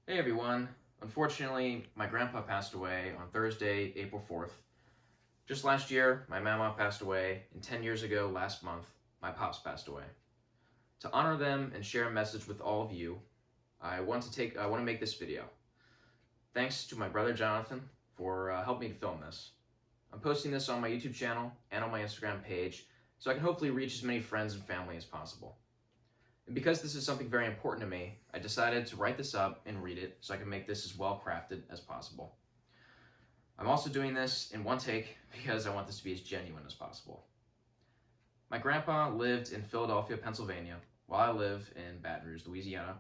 Hey everyone. Unfortunately, my grandpa passed away on Thursday, April 4th. Just last year, my mama passed away, and 10 years ago, last month, my pops passed away. To honor them and share a message with all of you, I want to make this video. Thanks to my brother Jonathan for helping me to film this. I'm posting this on my YouTube channel and on my Instagram page so I can hopefully reach as many friends and family as possible. And because this is something very important to me, I decided to write this up and read it so I can make this as well crafted as possible. I'm also doing this in one take because I want this to be as genuine as possible. My grandpa lived in Philadelphia, Pennsylvania, while I live in Baton Rouge, Louisiana.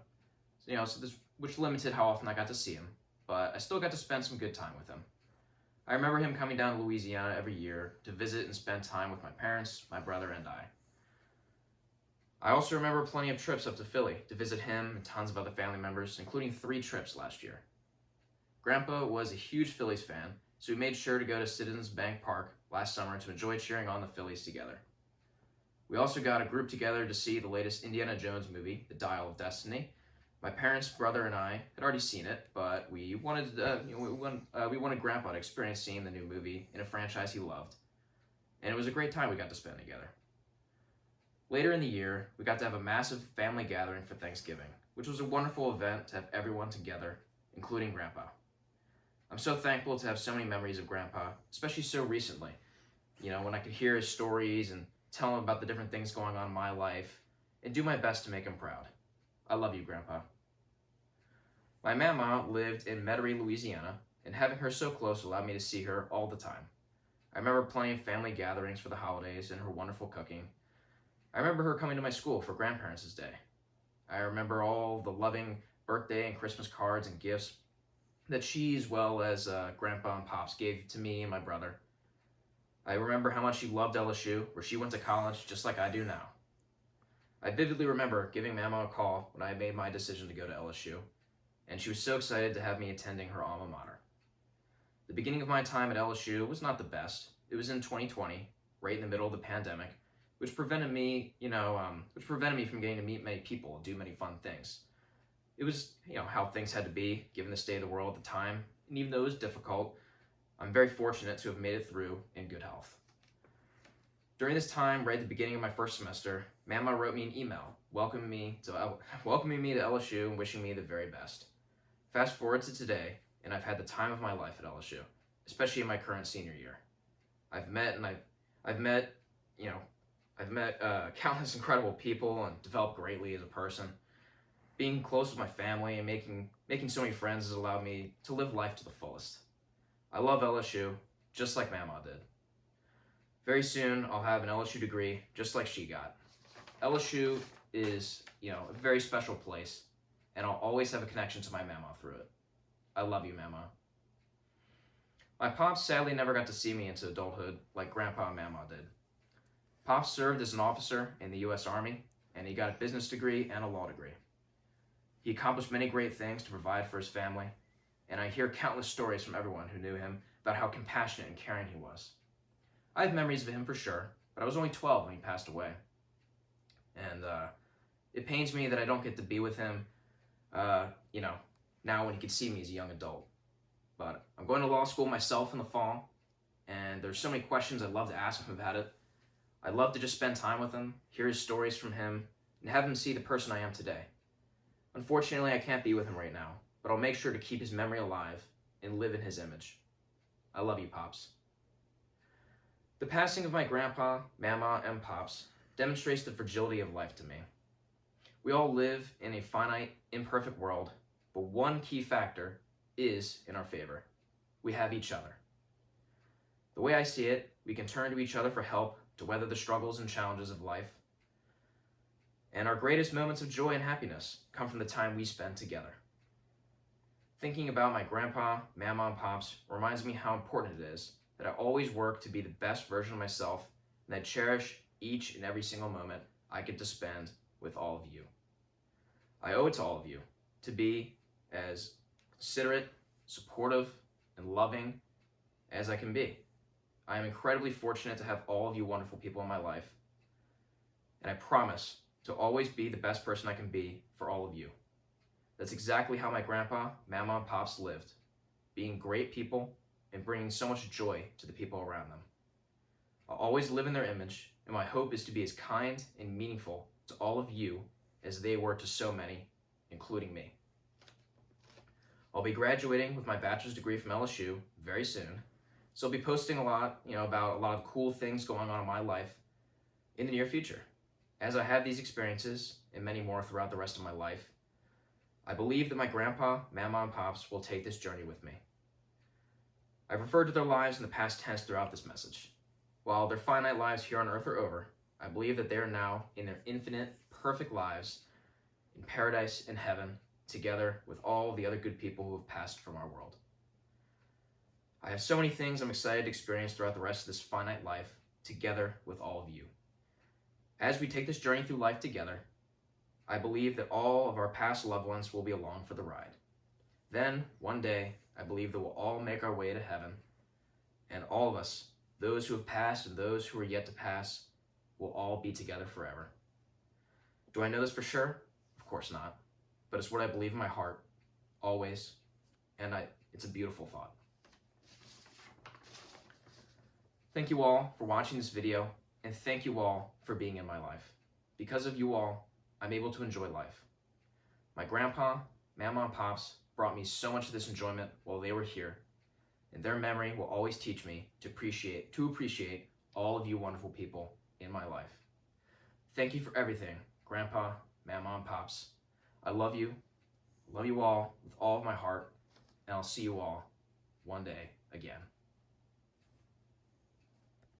Which limited how often I got to see him, but I still got to spend some good time with him. I remember him coming down to Louisiana every year to visit and spend time with my parents, my brother, and I also remember plenty of trips up to Philly to visit him and tons of other family members, including 3 trips last year. Grandpa was a huge Phillies fan, so we made sure to go to Citizens Bank Park last summer to enjoy cheering on the Phillies together. We also got a group together to see the latest Indiana Jones movie, The Dial of Destiny. My parents, brother, and I had already seen it, but we wanted Grandpa to experience seeing the new movie in a franchise he loved, and it was a great time we got to spend together. Later in the year, we got to have a massive family gathering for Thanksgiving, which was a wonderful event to have everyone together, including Grandpa. I'm so thankful to have so many memories of Grandpa, especially so recently. When I could hear his stories and tell him about the different things going on in my life, and do my best to make him proud. I love you, Grandpa. My mama lived in Metairie, Louisiana, and having her so close allowed me to see her all the time. I remember plenty of family gatherings for the holidays and her wonderful cooking. I remember her coming to my school for Grandparents' Day. I remember all the loving birthday and Christmas cards and gifts that she, as well as Grandpa and Pops, gave to me and my brother. I remember how much she loved LSU, where she went to college just like I do now. I vividly remember giving Mama a call when I made my decision to go to LSU, and she was so excited to have me attending her alma mater. The beginning of my time at LSU was not the best. It was in 2020, right in the middle of the pandemic, which prevented me from getting to meet many people and do many fun things. It was, how things had to be, given the state of the world at the time, and even though it was difficult, I'm very fortunate to have made it through in good health. During this time, right at the beginning of my first semester, Mama wrote me an email welcoming me to LSU and wishing me the very best. Fast forward to today, and I've had the time of my life at LSU, especially in my current senior year. I've met countless incredible people and developed greatly as a person. Being close with my family and making so many friends has allowed me to live life to the fullest. I love LSU, just like Mama did. Very soon, I'll have an LSU degree, just like she got. LSU is, a very special place, and I'll always have a connection to my Mama through it. I love you, Mama. My Pops sadly never got to see me into adulthood like Grandpa and Mama did. Pops served as an officer in the U.S. Army, and he got a business degree and a law degree. He accomplished many great things to provide for his family, and I hear countless stories from everyone who knew him about how compassionate and caring he was. I have memories of him for sure, but I was only 12 when he passed away. And it pains me that I don't get to be with him, now when he can see me as a young adult. But I'm going to law school myself in the fall, and there's so many questions I'd love to ask him about it. I'd love to just spend time with him, hear his stories from him, and have him see the person I am today. Unfortunately, I can't be with him right now, but I'll make sure to keep his memory alive and live in his image. I love you, Pops. The passing of my grandpa, Mama, and Pops demonstrates the fragility of life to me. We all live in a finite, imperfect world, but one key factor is in our favor. We have each other. The way I see it, we can turn to each other for help to weather the struggles and challenges of life. And our greatest moments of joy and happiness come from the time we spend together. Thinking about my grandpa, Mama, and Pops reminds me how important it is that I always work to be the best version of myself and I cherish each and every single moment I get to spend with all of you. I owe it to all of you to be as considerate, supportive, and loving as I can be. I am incredibly fortunate to have all of you wonderful people in my life, and I promise to always be the best person I can be for all of you. That's exactly how my grandpa, mama, and pops lived, being great people and bringing so much joy to the people around them. I'll always live in their image, and my hope is to be as kind and meaningful to all of you as they were to so many, including me. I'll be graduating with my bachelor's degree from LSU very soon, so I'll be posting a lot, about a lot of cool things going on in my life in the near future. As I have these experiences and many more throughout the rest of my life, I believe that my grandpa, mama, and pops will take this journey with me. I've referred to their lives in the past tense throughout this message. While their finite lives here on earth are over, I believe that they are now in their infinite, perfect lives in paradise and heaven, together with all the other good people who have passed from our world. I have so many things I'm excited to experience throughout the rest of this finite life, together with all of you. As we take this journey through life together, I believe that all of our past loved ones will be along for the ride. Then, one day, I believe that we'll all make our way to heaven, and all of us, those who have passed and those who are yet to pass, will all be together forever. Do I know this for sure? Of course not. But it's what I believe in my heart, always, and it's a beautiful thought. Thank you all for watching this video, and thank you all for being in my life. Because of you all, I'm able to enjoy life. My grandpa, mama, and pops brought me so much of this enjoyment while they were here, and their memory will always teach me to appreciate all of you wonderful people in my life. Thank you for everything, Grandpa, Mama, and Pops. I love you all with all of my heart, and I'll see you all one day again.